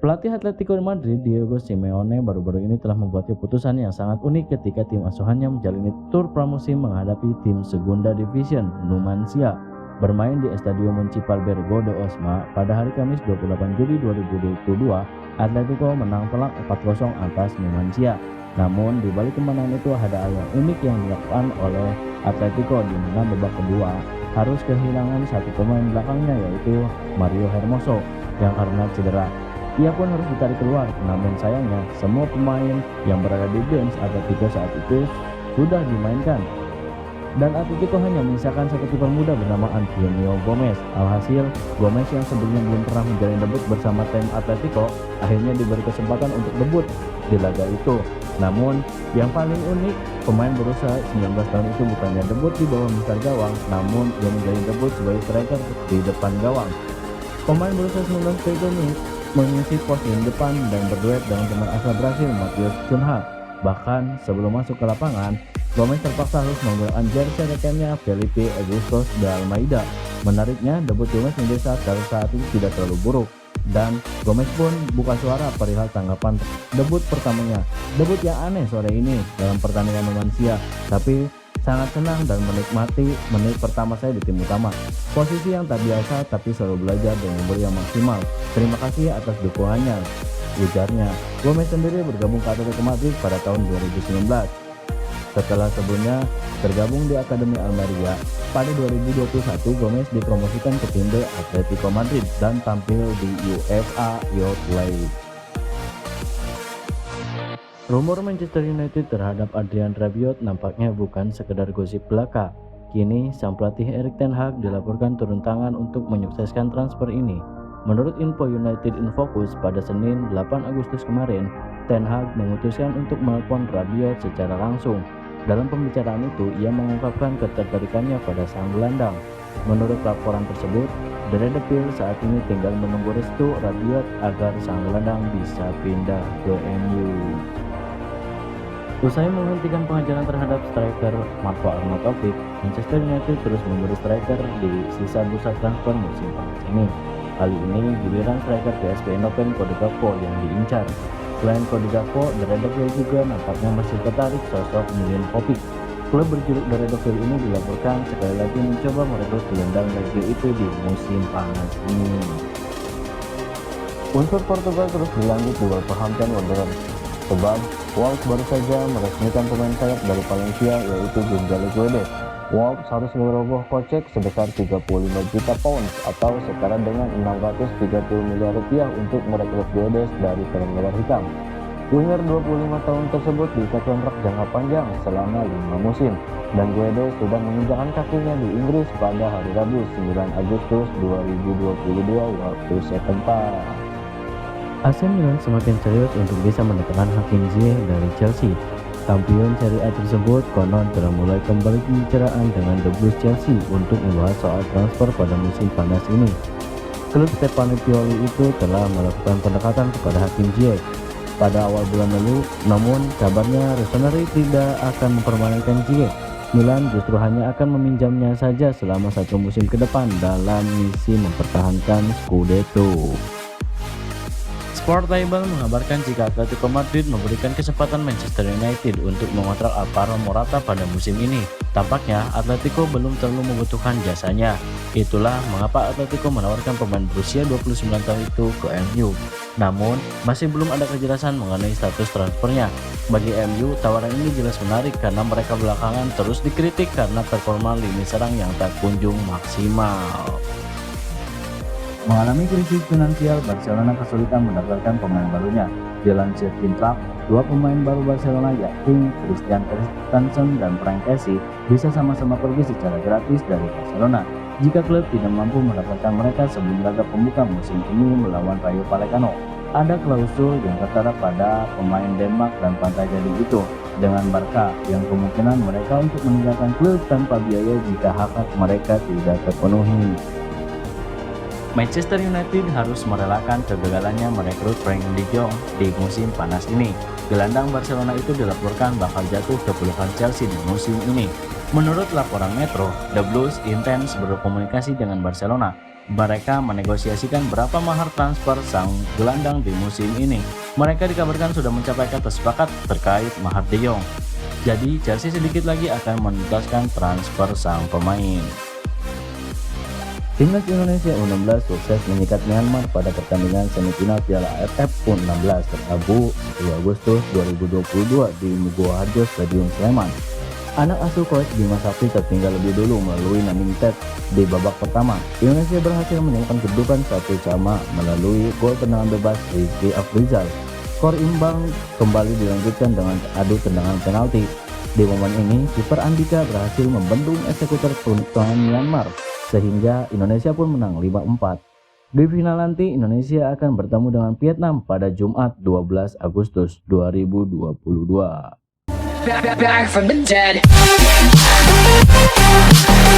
Pelatih Atletico Madrid Diego Simeone baru-baru ini telah membuat keputusan yang sangat unik ketika tim asuhannya menjalani tur pramusim menghadapi tim Segunda Division Numancia bermain di Estadio Municipal Bergo de Osma pada hari Kamis 28 Juli 2022. Atletico menang telak 4-0 atas Numancia. Namun di balik kemenangan itu ada hal yang unik yang dilakukan oleh Atletico, di mana babak kedua harus kehilangan satu pemain belakangnya, yaitu Mario Hermoso yang karena cedera. Ia pun harus ditarik keluar, namun sayangnya semua pemain yang berada di bench Atletico saat itu sudah dimainkan. Dan Atletico hanya menyisakan satu kiper muda bernama Antonio Gomez. Alhasil, Gomez yang sebelumnya belum pernah menjalin debut bersama tim Atletico akhirnya diberi kesempatan untuk debut di laga itu. Namun, yang paling unik, pemain berusia 19 tahun itu bukannya debut di bawah misal gawang, namun ia menjalin debut sebagai striker di depan gawang. Pemain berusia 19 tahun ini mengisi pos di depan dan berduet dengan pemain asal Brasil Matheus Cunha. Bahkan sebelum masuk ke lapangan, Gomez terpaksa harus menggunakan jersey rekannya Felipe Augusto de Almeida. Menariknya, debut Gomez menjadi saat itu tidak terlalu buruk, dan Gomez pun buka suara perihal tanggapan debut pertamanya. Debut yang aneh sore ini dalam pertandingan Numancia, tapi sangat senang dan menikmati menit pertama saya di tim utama. Posisi yang tak biasa, tapi selalu belajar dan memberi yang maksimal. Terima kasih atas dukungannya, ujarnya. Gomez sendiri bergabung ke Atletico Madrid pada tahun 2019. Setelah sebelumnya tergabung di Akademi Almeria, pada 2021 Gomez dipromosikan ke tim B Atletico Madrid dan tampil di UEFA Youth League. Rumor Manchester United terhadap Adrian Rabiot nampaknya bukan sekedar gosip belaka. Kini, sang pelatih Erik ten Hag dilaporkan turun tangan untuk menyukseskan transfer ini. Menurut info United Infocus, pada Senin 8 Agustus kemarin, ten Hag memutuskan untuk menelpon Rabiot secara langsung. Dalam pembicaraan itu, ia mengungkapkan ketertarikannya pada sang gelandang. Menurut laporan tersebut, The Red Devil saat ini tinggal menunggu restu Rabiot agar sang gelandang bisa pindah ke MU. Usai menghentikan pengejaran terhadap striker Marco Arnautovic, Manchester United terus memburu striker di sisa bursa transfer musim panas ini. Kali ini giliran striker PSV Eindhoven Cody Gakpo yang diincar. Selain Cody Gakpo, The Red Devil juga nampaknya masih tertarik sosok Milinkovic. Klub berjuluk The Red Devil ini dilaporkan sekali lagi mencoba merekrut gelandang Lazio itu di musim panas ini. Unsur Portugal terus berlanjut di Wolverhampton Wanderers, sebab Wolves baru saja meresmikan pemain sayap dari Valencia, yaitu Gonzalo Guedes. Wolves harus merogoh kocek sebesar 35 juta pounds atau setara dengan 630 miliar rupiah untuk merekrut Guedes dari kelenggaran hitam. Winger 25 tahun tersebut diikat kontrak jangka panjang selama 5 musim, dan Guedes sudah menginjakkan kakinya di Inggris pada hari Rabu 9 Agustus 2022 waktu setempat. AC Milan semakin serius untuk bisa menekan Hakim Ziyech dari Chelsea. Kampion Serie A tersebut konon telah mulai kembali pembicaraan dengan The Blues Chelsea untuk membahas soal transfer pada musim panas ini. Klub Stefano Pioli itu telah melakukan pendekatan kepada Hakim Ziyech pada awal bulan lalu, namun kabarnya Rossoneri tidak akan mempermainkan Ziyech. Milan justru hanya akan meminjamnya saja selama 1 musim ke depan dalam misi mempertahankan Scudetto. Sportable mengabarkan jika Atletico Madrid memberikan kesempatan Manchester United untuk mengontrak Alvaro Morata pada musim ini. Tampaknya Atletico belum terlalu membutuhkan jasanya. Itulah mengapa Atletico menawarkan pemain berusia 29 tahun itu ke MU. Namun, masih belum ada kejelasan mengenai status transfernya. Bagi MU, tawaran ini jelas menarik karena mereka belakangan terus dikritik karena performa lini serang yang tak kunjung maksimal. Mengalami krisis finansial, Barcelona kesulitan mendapatkan pemain barunya. Dilansir Kintrack, 2 pemain baru Barcelona yakni Christian Eriksen dan Frank Kessie bisa sama-sama pergi secara gratis dari Barcelona jika klub tidak mampu mendapatkan mereka sebelum laga pembuka musim ini melawan Rayo Vallecano. Ada klausul yang tertera pada pemain Denmark dan Pantai Gading itu dengan Barca yang kemungkinan mereka untuk meninggalkan klub tanpa biaya jika hak-hak mereka tidak terpenuhi. Manchester United harus merelakan kegagalannya merekrut Frank de Jong di musim panas ini. Gelandang Barcelona itu dilaporkan bakal jatuh ke pelukan Chelsea di musim ini. Menurut laporan Metro, The Blues intens berkomunikasi dengan Barcelona. mereka menegosiasikan berapa mahar transfer sang gelandang di musim ini. Mereka dikabarkan sudah mencapai kata sepakat terkait mahar De Jong. Jadi Chelsea sedikit lagi akan menuntaskan transfer sang pemain. Timnas Indonesia U16 sukses menyikat Myanmar pada pertandingan semifinal Piala AFF U16 Rabu 10 Agustus 2022 di Nugoharjo Stadium Sleman. Anak asuh coach Bima Sakti tertinggal lebih dulu melalui Naming Tet di babak pertama. Indonesia berhasil menyamakan kedudukan 1-1 melalui gol tendangan bebas Rizky Afrizal. Skor imbang kembali dilanjutkan dengan adu tendangan penalti. Di momen ini, kiper Andika berhasil membendung eksekutor penonton Myanmar sehingga Indonesia pun menang 5-4. Di final nanti Indonesia akan bertemu dengan Vietnam pada Jumat 12 Agustus 2022. Back from the dead.